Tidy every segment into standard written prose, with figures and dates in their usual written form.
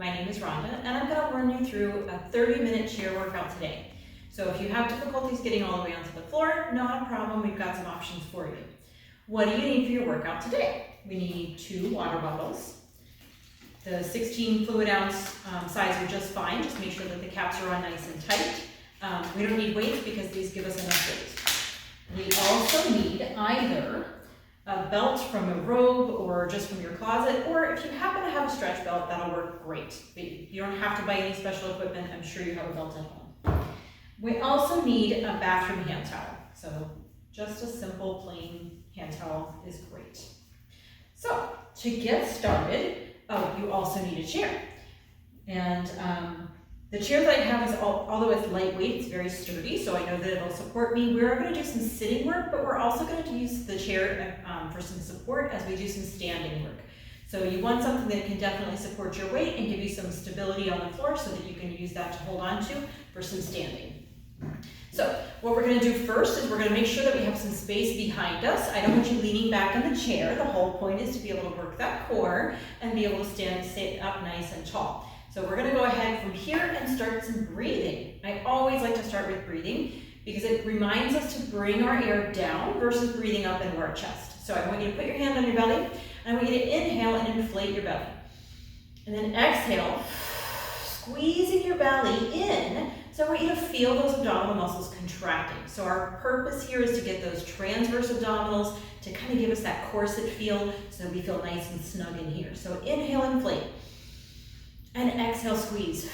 my name is Rhonda, and I'm going to run you through a 30-minute chair workout today. So if you have difficulties getting all the way onto the floor, not a problem, we've got some options for you. What do you need for your workout today? We need 2 water bottles. The 16 fluid ounce size are just fine, just make sure that the caps are on nice and tight. We don't need weights because these give us enough weight. We also need either a belt from a robe or just from your closet, or if you happen to have a stretch belt, that'll work great. You don't have to buy any special equipment, I'm sure you have a belt at home. We also need a bathroom hand towel, so just a simple plain hand towel is great. So to get started, you also need a chair. And the chair that I have is, although it's lightweight, it's very sturdy, so I know that it'll support me. We're going to do some sitting work, but we're also going to use the chair for some support as we do some standing work. So you want something that can definitely support your weight and give you some stability on the floor so that you can use that to hold on to for some standing. So what we're going to do first is we're going to make sure that we have some space behind us. I don't want you leaning back in the chair. The whole point is to be able to work that core and be able to sit up nice and tall. So we're going to go ahead from here and start some breathing. I always like to start with breathing because it reminds us to bring our air down versus breathing up into our chest. So I want you to put your hand on your belly, and I want you to inhale and inflate your belly. And then exhale, squeezing your belly in. So I want you to feel those abdominal muscles contracting. So our purpose here is to get those transverse abdominals to kind of give us that corset feel so that we feel nice and snug in here. So inhale, inflate. And exhale, squeeze.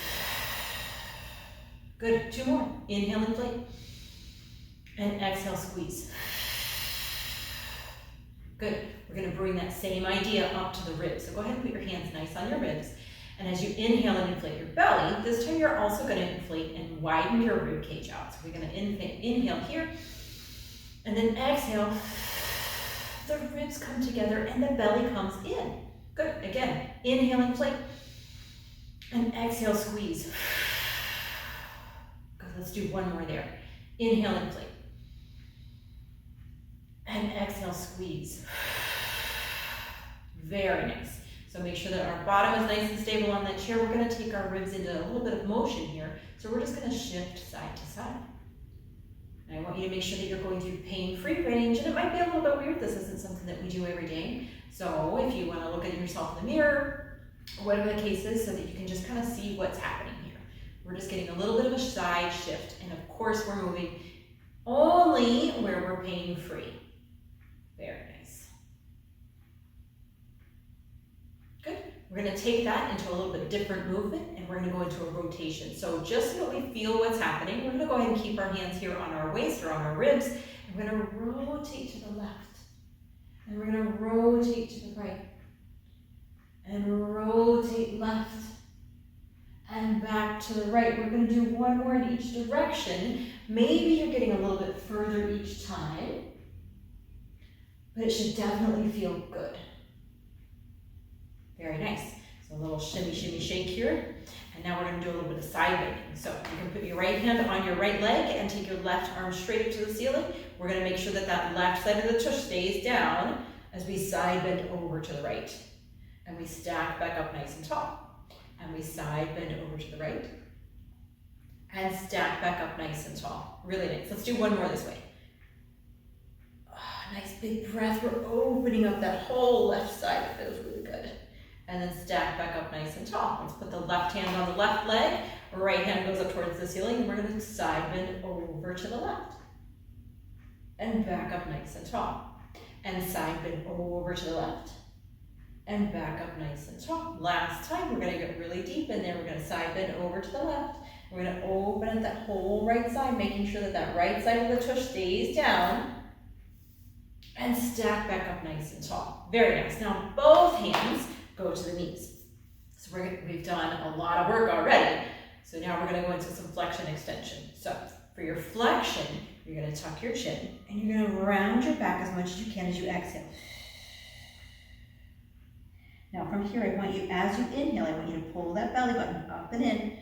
Good, 2 more. Inhale, inflate. And exhale, squeeze. Good. We're going to bring that same idea up to the ribs. So go ahead and put your hands nice on your ribs. And as you inhale and inflate your belly, this time you're also going to inflate and widen your rib cage out. So we're going to inhale here. And then exhale. The ribs come together and the belly comes in. Good. Again, inhale, inflate. And exhale, squeeze. Good, let's do 1 more there. Inhale, inflate. And exhale, squeeze. Very nice. So make sure that our bottom is nice and stable on that chair. We're going to take our ribs into a little bit of motion here. So we're just going to shift side to side. And I want you to make sure that you're going through pain-free range. And it might be a little bit weird. This isn't something that we do every day. So if you want to look at yourself in the mirror, whatever the case is, so that you can just kind of see what's happening here. We're just getting a little bit of a side shift, and of course we're moving only where we're pain-free. Very nice. Good. We're going to take that into a little bit different movement, and we're going to go into a rotation. So just so that we feel what's happening, we're going to go ahead and keep our hands here on our waist or on our ribs, and we're going to rotate to the left, and we're going to rotate to the right. And rotate left and back to the right. We're going to do 1 more in each direction. Maybe you're getting a little bit further each time, but it should definitely feel good. Very nice. So a little shimmy, shimmy, shake here. And now we're going to do a little bit of side bending. So you can put your right hand on your right leg and take your left arm straight up to the ceiling. We're going to make sure that that left side of the tush stays down as we side bend over to the right. And we stack back up nice and tall. And we side bend over to the right. And stack back up nice and tall. Really nice. Let's do 1 more this way. Oh, nice big breath. We're opening up that whole left side. It feels really good. And then stack back up nice and tall. Let's put the left hand on the left leg. Right hand goes up towards the ceiling. And we're going to side bend over to the left. And back up nice and tall. And side bend over to the left. And back up nice and tall. Last time, we're going to get really deep in there. We're going to side bend over to the left. We're going to open up that whole right side, making sure that that right side of the tush stays down. And stack back up nice and tall. Very nice. Now, both hands go to the knees. So we've done a lot of work already. So now we're going to go into some flexion extension. So for your flexion, you're going to tuck your chin. And you're going to round your back as much as you can as you exhale. Now from here, I want you, as you inhale, I want you to pull that belly button up and in,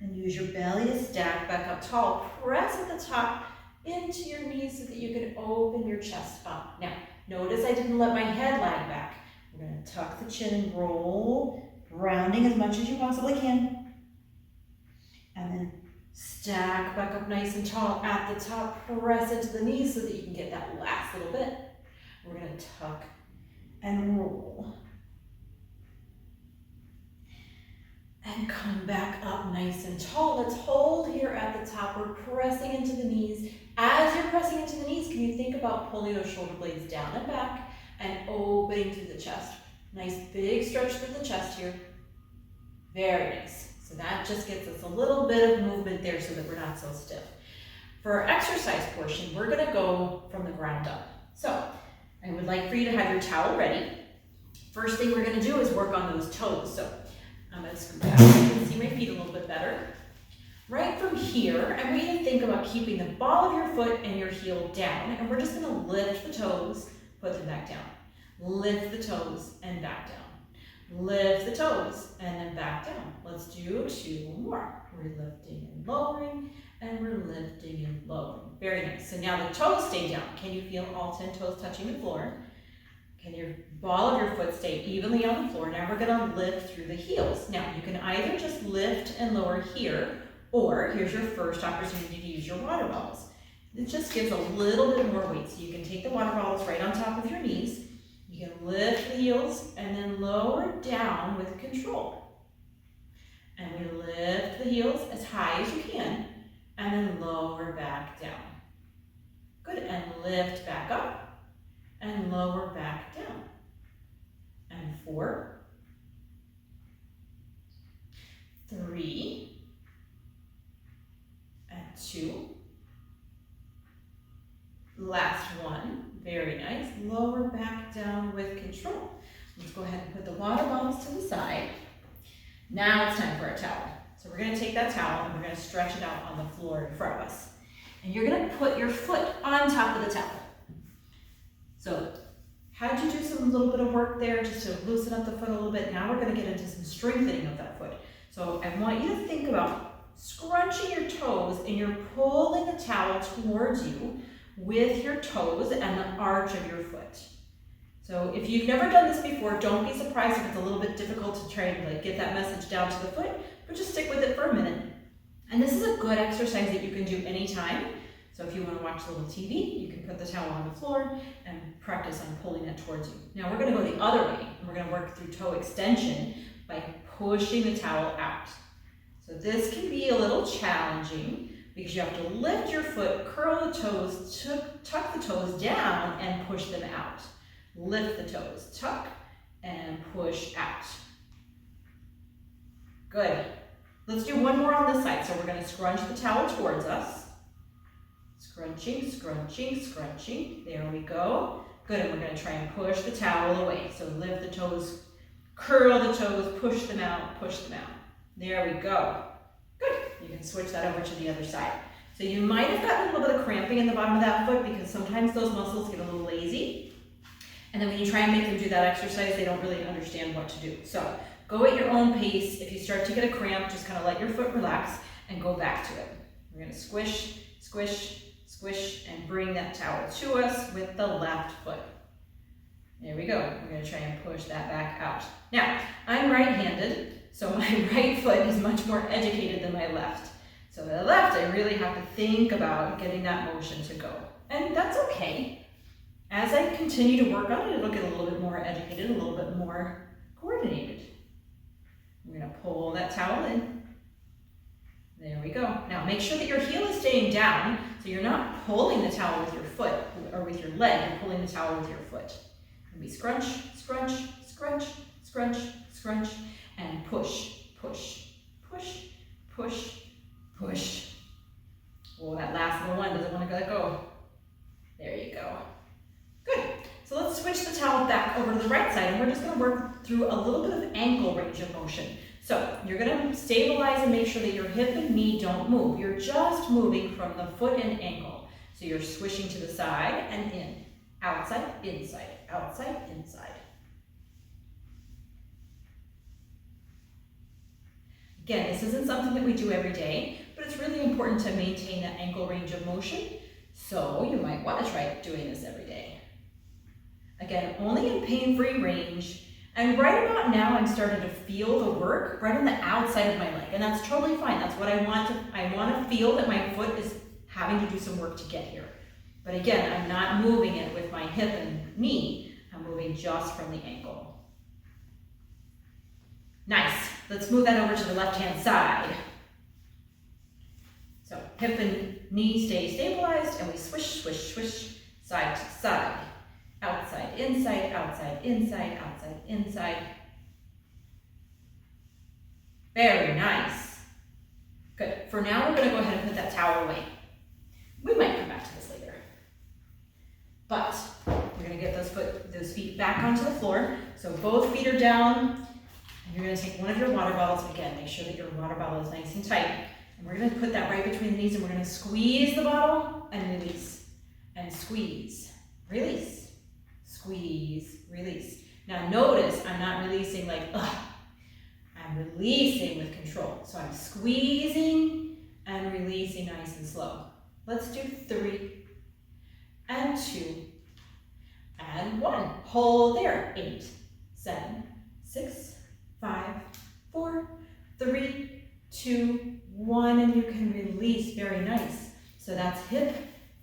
and use your belly to stack back up tall. Press at the top into your knees so that you can open your chest up. Now, notice I didn't let my head lag back. We're going to tuck the chin and roll rounding as much as you possibly can. And then stack back up nice and tall at the top, press into the knees so that you can get that last little bit. We're gonna tuck and roll. And come back up nice and tall. Let's hold here at the top. We're pressing into the knees. As you're pressing into the knees, can you think about pulling those shoulder blades down and back and opening through the chest? Nice big stretch through the chest here. Very nice. So that just gets us a little bit of movement there so that we're not so stiff. For our exercise portion, we're gonna go from the ground up. So I would like for you to have your towel ready. First thing we're gonna do is work on those toes. So I'm gonna scoot back so you can see my feet a little bit better. Right from here, I want you to think about keeping the ball of your foot and your heel down, and we're just gonna lift the toes, put them back down. Lift the toes and back down. Lift the toes and then back down. Let's do 2 more. We're lifting and lowering, and we're lifting and lowering. Very nice. So now the toes stay down. Can you feel all 10 toes touching the floor? Can your ball of your foot stay evenly on the floor? Now we're gonna lift through the heels. Now you can either just lift and lower here, or here's your first opportunity to use your water bottles. It just gives a little bit more weight. So you can take the water bottles right on top of your knees. You can lift the heels and then lower down with control. And we lift the heels as high as you can and then lower back down. Good, and lift back up and lower back down. And 4, 3, and 2. Last one, very nice. Lower back down with control. Let's go ahead and put the water bottles to the side. Now it's time for a towel. So we're gonna take that towel and we're gonna stretch it out on the floor in front of us. And you're gonna put your foot on top of the towel. So how'd you do some little bit of work there just to loosen up the foot a little bit? Now we're gonna get into some strengthening of that foot. So I want you to think about scrunching your toes and you're pulling the towel towards you with your toes and the arch of your foot. So if you've never done this before, don't be surprised if it's a little bit difficult to try and get that message down to the foot, but just stick with it for a minute. And this is a good exercise that you can do anytime. So if you want to watch a little TV, you can put the towel on the floor and practice on pulling it towards you. Now we're going to go the other way, and we're going to work through toe extension by pushing the towel out. So this can be a little challenging because you have to lift your foot, curl the toes, tuck the toes down, and push them out. Lift the toes, tuck, and push out. Good. Let's do one more on this side. So we're going to scrunch the towel towards us. Scrunching, scrunching, scrunching. There we go. Good, and we're going to try and push the towel away. So lift the toes, curl the toes, push them out, push them out. There we go. Good. You can switch that over to the other side. So you might have gotten a little bit of cramping in the bottom of that foot because sometimes those muscles get a little lazy. And then when you try and make them do that exercise, they don't really understand what to do. So go at your own pace. If you start to get a cramp, just kind of let your foot relax and go back to it. We're going to squish, squish, squish, and bring that towel to us with the left foot. There we go. We're going to try and push that back out. Now, I'm right-handed, so my right foot is much more educated than my left. So the left, I really have to think about getting that motion to go. And that's okay. As I continue to work on it, it'll get a little bit more educated, a little bit more coordinated. We're going to pull that towel in. There we go. Now make sure that your heel is staying down, so you're not pulling the towel with your foot or with your leg, you're pulling the towel with your foot. And we scrunch, scrunch, scrunch, scrunch, scrunch, and push, push, push, push, push. Oh, that last little one doesn't want to let go. There you go. Good. So let's switch the towel back over to the right side, and we're just going to work through a little bit of ankle range of motion. So you're going to stabilize and make sure that your hip and knee don't move. You're just moving from the foot and ankle. So you're swishing to the side and in. Outside, inside, outside, inside. Again, this isn't something that we do every day, but it's really important to maintain that ankle range of motion. So you might want to try doing this every day. Again, only in pain-free range, And right about now, I'm starting to feel the work right on the outside of my leg, and that's totally fine. That's what I want to feel that my foot is having to do some work to get here. But again, I'm not moving it with my hip and knee. I'm moving just from the ankle. Nice. Let's move that over to the left-hand side. So hip and knee stay stabilized, and we swish, swish, swish, side to side. Outside, inside, outside, inside, outside, inside. Very nice. Good. For now, we're going to go ahead and put that towel away. We might come back to this later. But we're going to get those feet back onto the floor. So both feet are down. And you're going to take one of your water bottles. Again, make sure that your water bottle is nice and tight. And we're going to put that right between the knees, and we're going to squeeze the bottle and release. And squeeze, release. Squeeze, release. Now notice I'm not releasing like, ugh. I'm releasing with control. So I'm squeezing and releasing nice and slow. Let's do 3 and 2 and 1. Hold there. 8, 7, 6, 5, 4, 3, 2, 1, and you can release. Very nice. So that's hip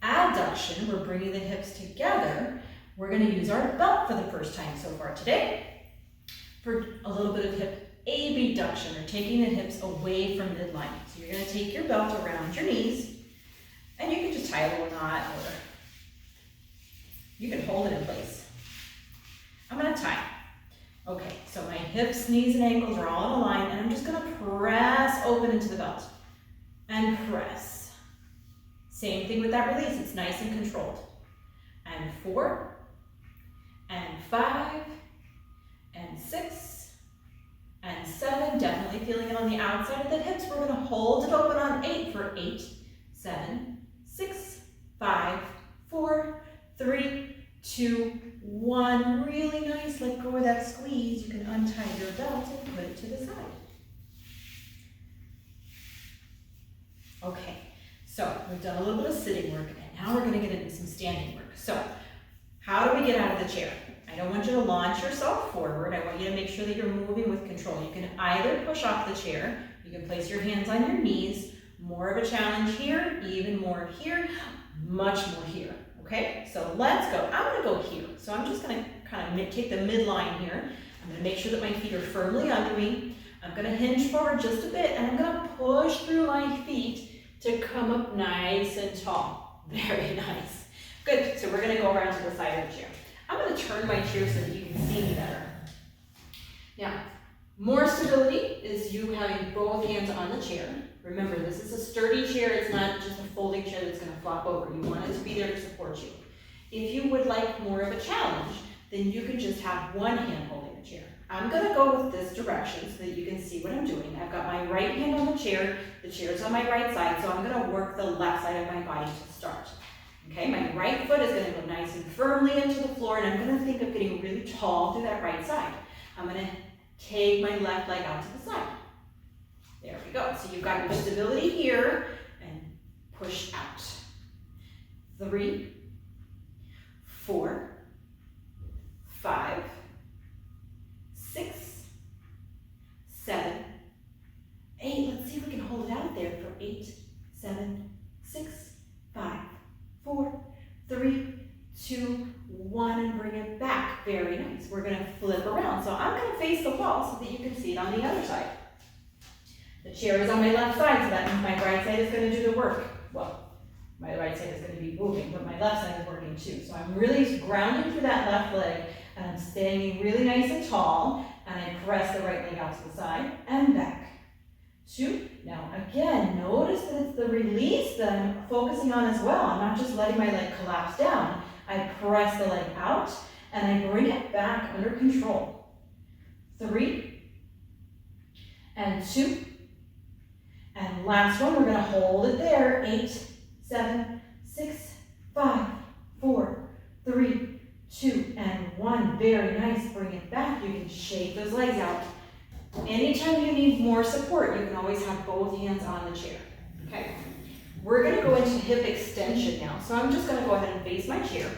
adduction. We're bringing the hips together. We're going to use our belt for the first time so far today for a little bit of hip abduction, or taking the hips away from midline. So you're going to take your belt around your knees, and you can just tie a little knot, or you can hold it in place. I'm going to tie. Okay, so my hips, knees, and ankles are all in a line, and I'm just going to press open into the belt and press. Same thing with that release. It's nice and controlled. And 4 and 5 and 6 and 7. Definitely feeling it on the outside of the hips. We're going to hold it open on 8 for 8, 7, 6, 5, 4, 3, 2, 1. Really nice. Let go of that squeeze. You can untie your belt and put it to the side. Okay, so we've done a little bit of sitting work, and now we're going to get into some standing work. So how do we get out of the chair? I don't want you to launch yourself forward. I want you to make sure that you're moving with control. You can either push off the chair, you can place your hands on your knees, more of a challenge here, even more here, much more here. Okay, so let's go. I'm going to go here. So I'm just going to kind of take the midline here. I'm going to make sure that my feet are firmly under me. I'm going to hinge forward just a bit, and I'm going to push through my feet to come up nice and tall. Very nice. Good, so we're going to go around to the side of the chair. I'm going to turn my chair so that you can see me better. Now, more stability is you having both hands on the chair. Remember, this is a sturdy chair. It's not just a folding chair that's going to flop over. You want it to be there to support you. If you would like more of a challenge, then you can just have one hand holding the chair. I'm going to go with this direction so that you can see what I'm doing. I've got my right hand on the chair's on my right side, so I'm going to work the left side of my body to start. Okay, my right foot is going to go nice and firmly into the floor, and I'm going to think of getting really tall through that right side. I'm going to take my left leg out to the side. There we go. So you've got your stability here, and push out. 3, 4, 5, 6, 7, 8. Let's see if we can hold it out there for 8, 7, 6, 5, 4, 3, 2, 1, and bring it back. Very nice. We're going to flip around. So I'm going to face the wall so that you can see it on the other side. The chair is on my left side, so that means my right side is going to do the work. Well, my right side is going to be moving, but my left side is working too. So I'm really grounding through that left leg, and I'm standing really nice and tall, and I press the right leg out to the side and back. 2. Now again, notice that it's the release that I'm focusing on as well. I'm not just letting my leg collapse down. I press the leg out, and I bring it back under control. 3 and 2. And last one, we're going to hold it there. 8, 7, 6, 5, 4, 3, 2, and 1. Very nice. Bring it back. You can shake those legs out. Anytime you need more support, you can always have both hands on the chair. Okay. We're going to go into hip extension now. So I'm just going to go ahead and face my chair.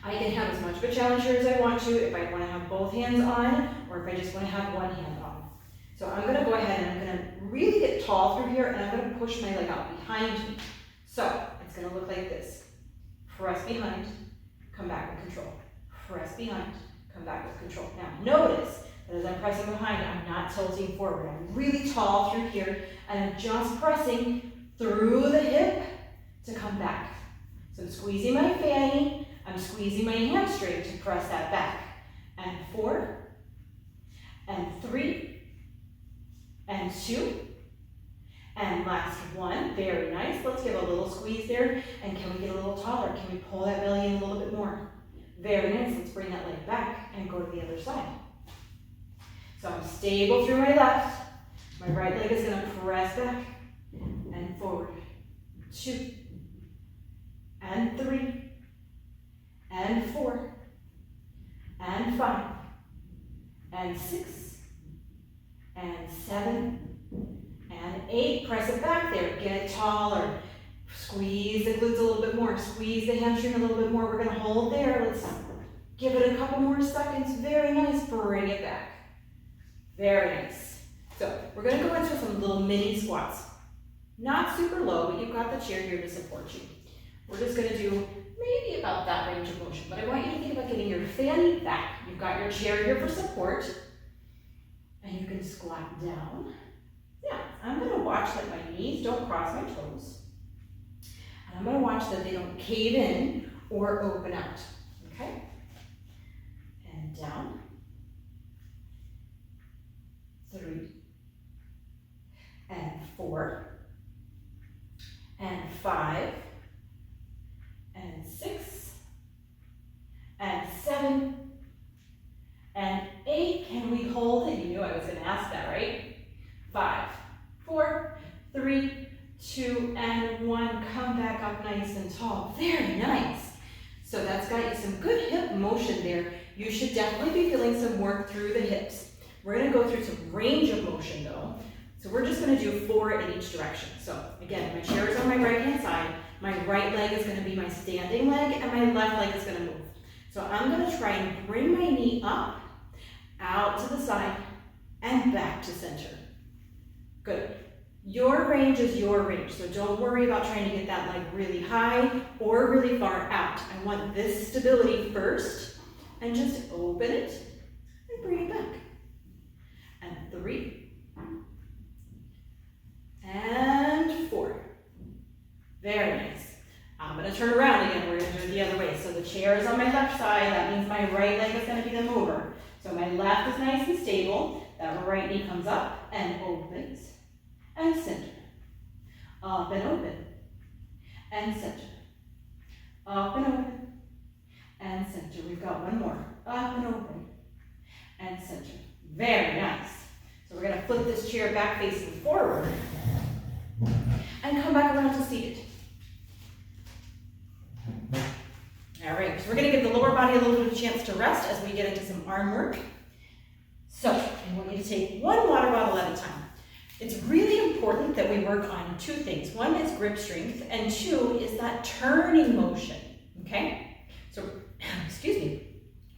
I can have as much of a challenge here as I want to if I want to have both hands on or if I just want to have one hand on. So I'm going to go ahead and I'm going to really get tall through here and I'm going to push my leg out behind me. So it's going to look like this. Press behind, come back with control. Press behind, come back with control. Now notice that as I'm pressing behind, I'm not tilting forward. I'm really tall through here and I'm just pressing through the hip to come back. So I'm squeezing my fanny, I'm squeezing my hamstring to press that back. And 4, and 3, and 2, and last 1. Very nice. Let's give a little squeeze there. And can we get a little taller? Can we pull that belly in a little bit more? Very nice. Let's bring that leg back and go to the other side. So I'm stable through my left. My right leg is going to press back and forward. 2, and 3, and 4, and 5, and 6, and 7, and 8. Press it back there. Get it taller. Squeeze the glutes a little bit more. Squeeze the hamstring a little bit more. We're going to hold there. Let's give it a couple more seconds. Very nice. Bring it back. Very nice. So we're going to go into some little mini squats. Not super low, but you've got the chair here to support you. We're just going to do maybe about that range of motion, but I want you to think about getting your fanny back. You've got your chair here for support, and you can squat down. Yeah, I'm going to watch that my knees don't cross my toes, and I'm going to watch that they don't cave in or open out, okay? And down, 3, and 4, and 5, and 6, and 7, and 8. Can we hold it? You knew I was going to ask that, right? 5, 4, 3, 2, and 1. Come back up nice and tall. Very nice. So that's got you some good hip motion there. You should definitely be feeling some work through the hips. We're going to go through some range of motion though. So we're just going to do 4 in each direction. So again, my chair is on my right hand side. My right leg is going to be my standing leg and my left leg is going to move. So I'm going to try and bring my knee up, out to the side, and back to center. Good. Your range is your range, so don't worry about trying to get that leg really high or really far out. I want this stability first, and just open it and bring it back. And 3, and 4. Very nice. I'm going to turn around again. We're going to do it the other way. So the chair is on my left side. That means my right leg is going to be the mover. So my left is nice and stable. That right knee comes up and opens and center. Up and open and center. Up and open and center. We've got one more. Up and open and center. Very nice. So we're going to flip this chair back facing forward and come back around to seated. All right, so we're going to give the lower body a little bit of a chance to rest as we get into some arm work. So I want you to take one water bottle at a time. It's really important that we work on 2 things. One is grip strength, and 2 is that turning motion, okay? So, excuse me,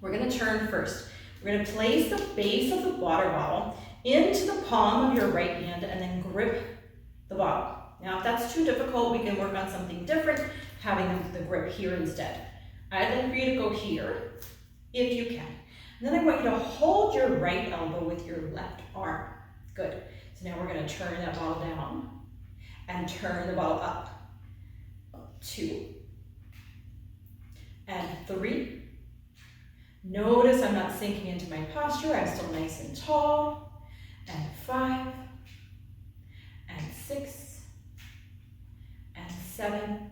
we're going to turn first. We're going to place the base of the water bottle into the palm of your right hand and then grip the bottle. Now, if that's too difficult, we can work on something different, having the grip here instead. I'd like for you to go here, if you can. And then I want you to hold your right elbow with your left arm. Good. So now we're going to turn that bottle down and turn the bottle up. 2, and 3. Notice I'm not sinking into my posture. I'm still nice and tall. And 5, and 6, and 7,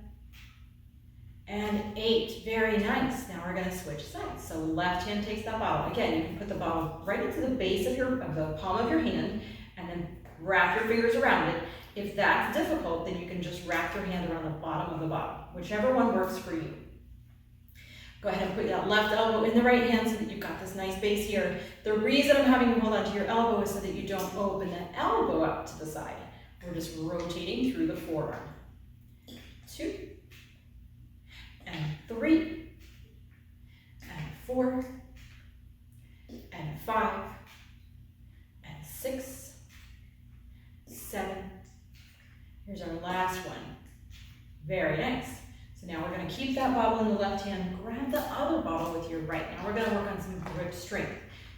and 8. Very nice. Now we're going to switch sides. So left hand takes that bottle. Again, you can put the bottle right into the base of the palm of your hand and then wrap your fingers around it. If that's difficult, then you can just wrap your hand around the bottom of the bottle, whichever one works for you. Go ahead and put that left elbow in the right hand so that you've got this nice base here. The reason I'm having you hold onto your elbow is so that you don't open that elbow up to the side. We're just rotating through the forearm. 2, and 3, Very nice. So now we're going to keep that bottle in the left hand, grab the other bottle with your right. Now we're going to work on some grip strength.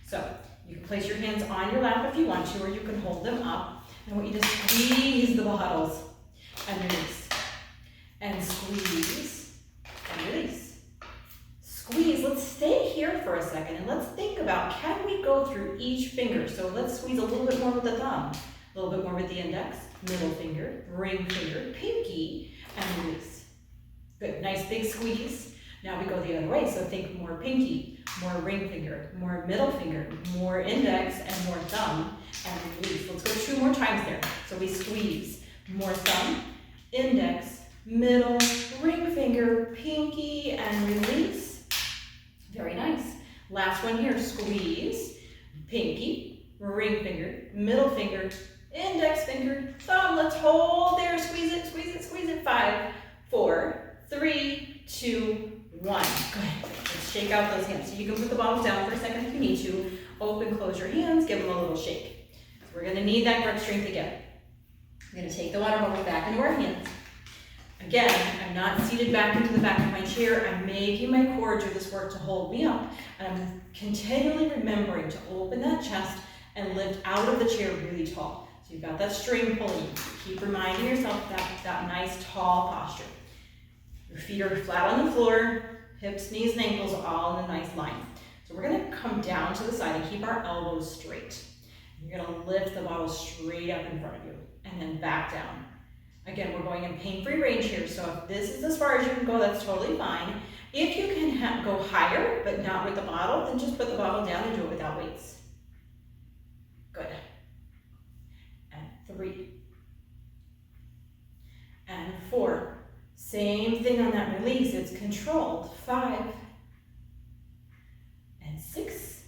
So you can place your hands on your lap if you want to, or you can hold them up. And I want you to squeeze the bottles and release. And squeeze and release. Squeeze. Let's stay here for a second and let's think about, can we go through each finger? So let's squeeze a little bit more with the thumb, a little bit more with the index, middle finger, ring finger, pinky, and release. Good. Nice big squeeze. Now we go the other way. So think more pinky, more ring finger, more middle finger, more index, and more thumb, and release. Let's go 2 more times there. So we squeeze, more thumb, index, middle, ring finger, pinky, and release. Very nice. Last one here, squeeze, pinky, ring finger, middle finger, index finger, thumb. Let's hold there, squeeze it, squeeze it, squeeze it. 5, 4, 3, 2, 1. Good. Let's shake out those hands. So you can put the bottles down for a second if you need to. Open, close your hands, give them a little shake. So we're going to need that grip strength again. We're going to take the water bottle back into our hands. Again, I'm not seated back into the back of my chair. I'm making my core do this work to hold me up. And I'm continually remembering to open that chest and lift out of the chair really tall. So you've got that string pulling you. Keep reminding yourself that nice tall posture. Your feet are flat on the floor, hips, knees, and ankles all in a nice line. So we're going to come down to the side and keep our elbows straight. You're going to lift the bottle straight up in front of you and then back down. Again, we're going in pain-free range here, so if this is as far as you can go, that's totally fine. If you can go higher, but not with the bottle, then just put the bottle down and do it without weights. Good. And 3. And 4. Same thing on that release, it's controlled. 5. And 6.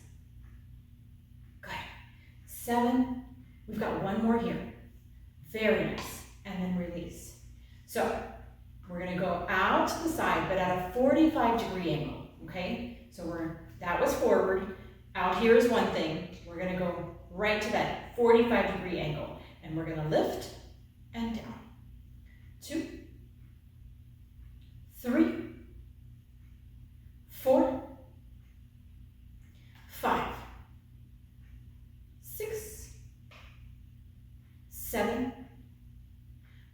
Good. 7. We've got one more here. Very nice. And then release. So we're going to go out to the side, but at a 45-degree angle, okay? So that was forward. Out here is one thing. We're going to go right to that 45-degree angle, and we're going to lift and down. 2, 3, 4, 5, 6, 7.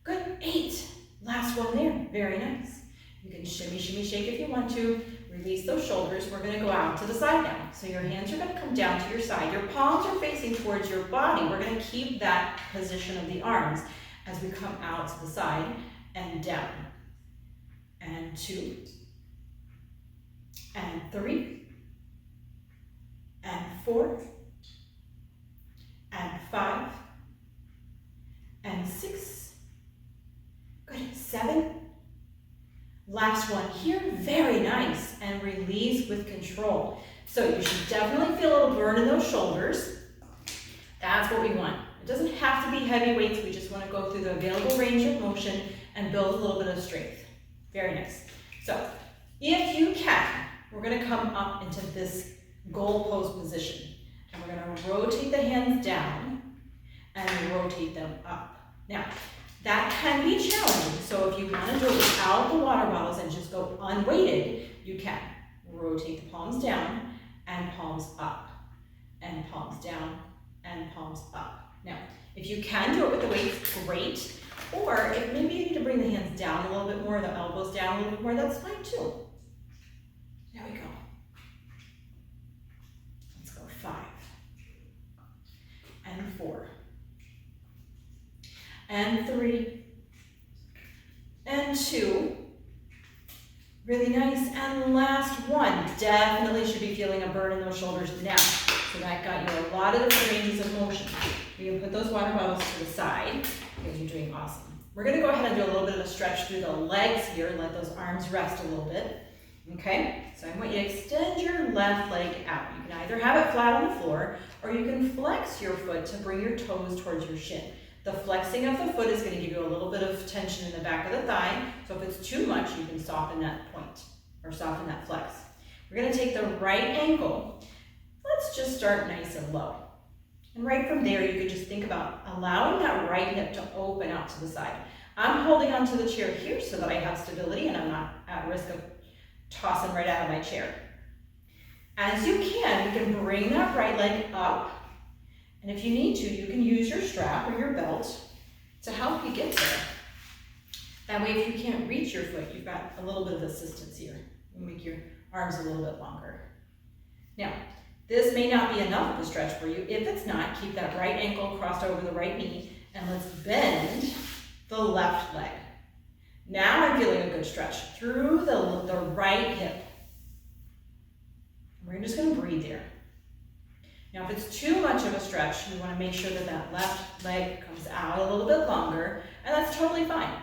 Good. 8. Last one there. Very nice. You can shimmy, shimmy, shake if you want to. Release those shoulders. We're going to go out to the side now. So your hands are going to come down to your side. Your palms are facing towards your body. We're going to keep that position of the arms as we come out to the side and down. And 2. And 3. And 4. And 5. And 6. Good. 7. Last one here. Very nice. And release with control. So you should definitely feel a little burn in those shoulders. That's what we want. It doesn't have to be heavy weights. We just want to go through the available range of motion and build a little bit of strength. Very nice. So if you can, we're going to come up into this goal pose position. And we're going to rotate the hands down and rotate them up. Now, that can be challenging, so if you want to do it without the water bottles and just go unweighted, you can. Rotate the palms down and palms up, and palms down and palms up. Now, if you can do it with the weights, great. Or if maybe you need to bring the hands down a little bit more, the elbows down a little bit more, that's fine too. There we go. Let's go 5 and 4. And 3, and 2, really nice, and last one. Definitely should be feeling a burn in those shoulders now. So that got you a lot of different ranges of motion. You can put those water bottles to the side because you're doing awesome. We're going to go ahead and do a little bit of a stretch through the legs here and let those arms rest a little bit. Okay, so I want you to extend your left leg out. You can either have it flat on the floor or you can flex your foot to bring your toes towards your shin. The flexing of the foot is going to give you a little bit of tension in the back of the thigh. So if it's too much, you can soften that point or soften that flex. We're going to take the right ankle. Let's just start nice and low. And right from there, you could just think about allowing that right hip to open out to the side. I'm holding onto the chair here so that I have stability and I'm not at risk of tossing right out of my chair. As you can bring that right leg up, and if you need to, you can use your strap or your belt to help you get there. That way, if you can't reach your foot, you've got a little bit of assistance here. You'll make your arms a little bit longer. Now, this may not be enough of a stretch for you. If it's not, keep that right ankle crossed over the right knee, and let's bend the left leg. Now I'm feeling a good stretch through the right hip. We're just going to breathe here. Now, if it's too much of a stretch, we want to make sure that that left leg comes out a little bit longer, and that's totally fine.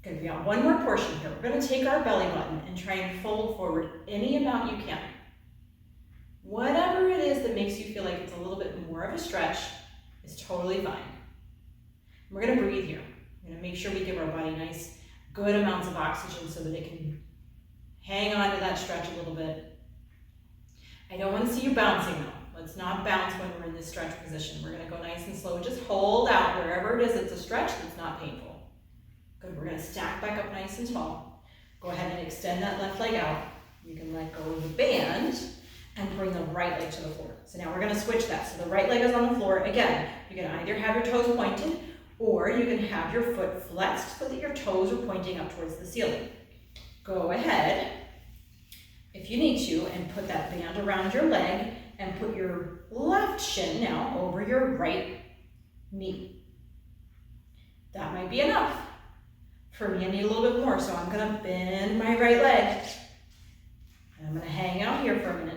Good, we got one more portion here. We're going to take our belly button and try and fold forward any amount you can. Whatever it is that makes you feel like it's a little bit more of a stretch is totally fine. We're going to breathe here. We're going to make sure we give our body nice, good amounts of oxygen so that it can hang on to that stretch a little bit. I don't want to see you bouncing though. Let's not bounce when we're in this stretch position. We're going to go nice and slow. Just hold out wherever it is it's a stretch that's not painful. Good, we're going to stack back up nice and tall. Go ahead and extend that left leg out. You can let go of the band and bring the right leg to the floor. So now we're going to switch that. So the right leg is on the floor. Again, you can either have your toes pointed or you can have your foot flexed so that your toes are pointing up towards the ceiling. Go ahead, if you need to, and put that band around your leg and put your left shin now over your right knee. That might be enough. For me, I need a little bit more, so I'm going to bend my right leg. And I'm going to hang out here for a minute.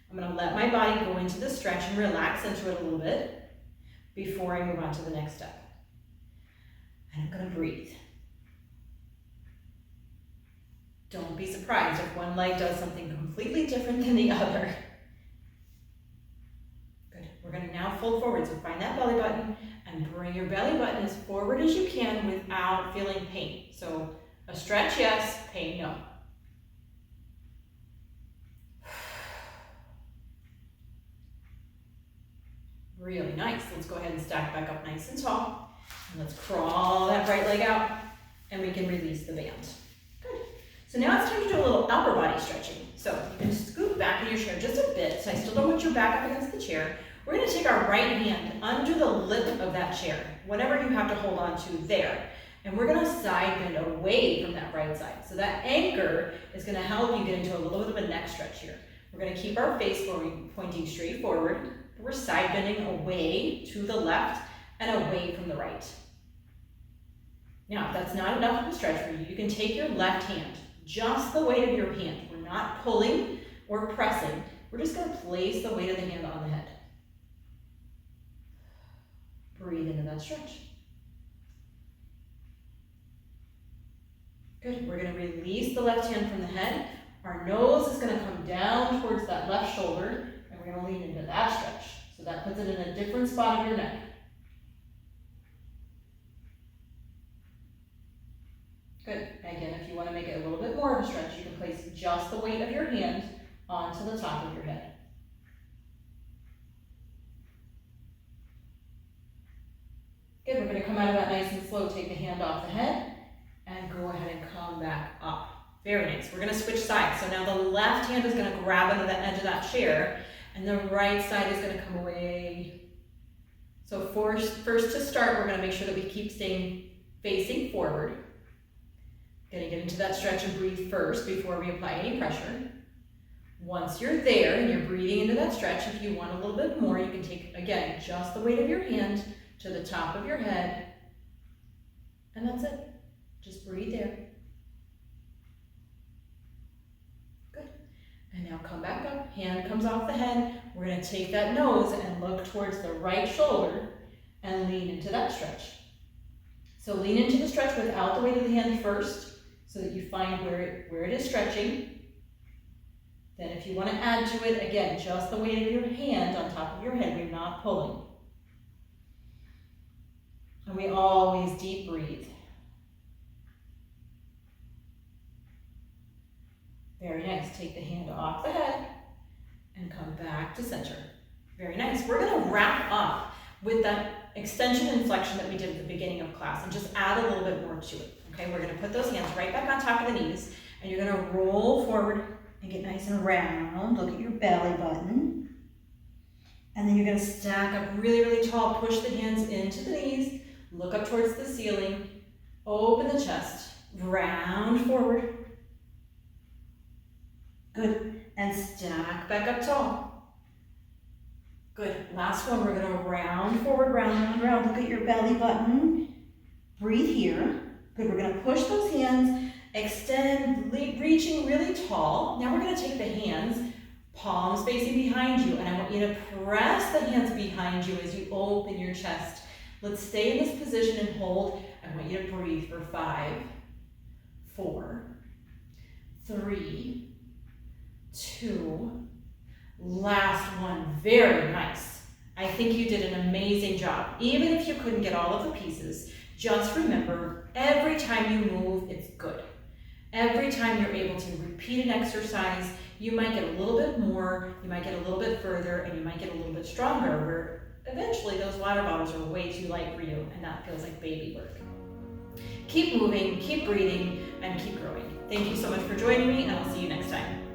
I'm going to let my body go into the stretch and relax into it a little bit before I move on to the next step. And I'm going to breathe. Don't be surprised if one leg does something completely different than the other. Good. We're going to now fold forward. So find that belly button and bring your belly button as forward as you can without feeling pain. So a stretch, yes. Pain, no. Really nice. Let's go ahead and stack back up nice and tall. And let's crawl that right leg out and we can release the band. Good. So now it's time to do a little upper body stretching. So you can scoot back in your chair just a bit. So I still don't want your back up against the chair. We're going to take our right hand under the lip of that chair, whatever you have to hold on to there. And we're going to side bend away from that right side. So that anchor is going to help you get into a little bit of a neck stretch here. We're going to keep our face pointing straight forward. We're side bending away to the left and away from the right. Now, if that's not enough of a stretch for you, you can take your left hand, just the weight of your hand. We're not pulling or pressing. We're just going to place the weight of the hand on the head. Breathe into that stretch. Good. We're going to release the left hand from the head. Our nose is going to come down towards that left shoulder, and we're going to lean into that stretch. So that puts it in a different spot of your neck. Good. Again, if you want to make it a little bit more of a stretch, you can place just the weight of your hand onto the top of your head. Good, we're going to come out of that nice and slow. Take the hand off the head and go ahead and come back up. Very nice. We're going to switch sides. So now the left hand is going to grab onto the edge of that chair and the right side is going to come away. So first to start, we're going to make sure that we keep staying facing forward. Going to get into that stretch and breathe first before we apply any pressure. Once you're there and you're breathing into that stretch, if you want a little bit more, you can take, again, just the weight of your hand to the top of your head, and that's it. Just breathe there. Good. And now come back up. Hand comes off the head. We're going to take that nose and look towards the right shoulder and lean into that stretch. So lean into the stretch without the weight of the hand first, so that you find where it is stretching. Then if you want to add to it, again, just the weight of your hand on top of your head. We're not pulling. And we always deep breathe. Very nice. Take the hand off the head and come back to center. Very nice. We're going to wrap up with that extension and flexion that we did at the beginning of class and just add a little bit more to it. Okay, we're gonna put those hands right back on top of the knees and you're gonna roll forward and get nice and round. Look at your belly button. And then you're gonna stack up really, really tall. Push the hands into the knees. Look up towards the ceiling. Open the chest. Round forward. Good. And stack back up tall. Good. Last one, we're gonna round forward, round, round. Look at your belly button. Breathe here. Good. We're gonna push those hands, extend, reaching really tall. Now we're gonna take the hands, palms facing behind you, and I want you to press the hands behind you as you open your chest. Let's stay in this position and hold. I want you to breathe for 5, 4, 3, 2, last one. Very nice. I think you did an amazing job. Even if you couldn't get all of the pieces, just remember, every time you move, it's good. Every time you're able to repeat an exercise, you might get a little bit more, you might get a little bit further, and you might get a little bit stronger, where eventually those water bottles are way too light for you, and that feels like baby work. Keep moving, keep breathing, and keep growing. Thank you so much for joining me, and I'll see you next time.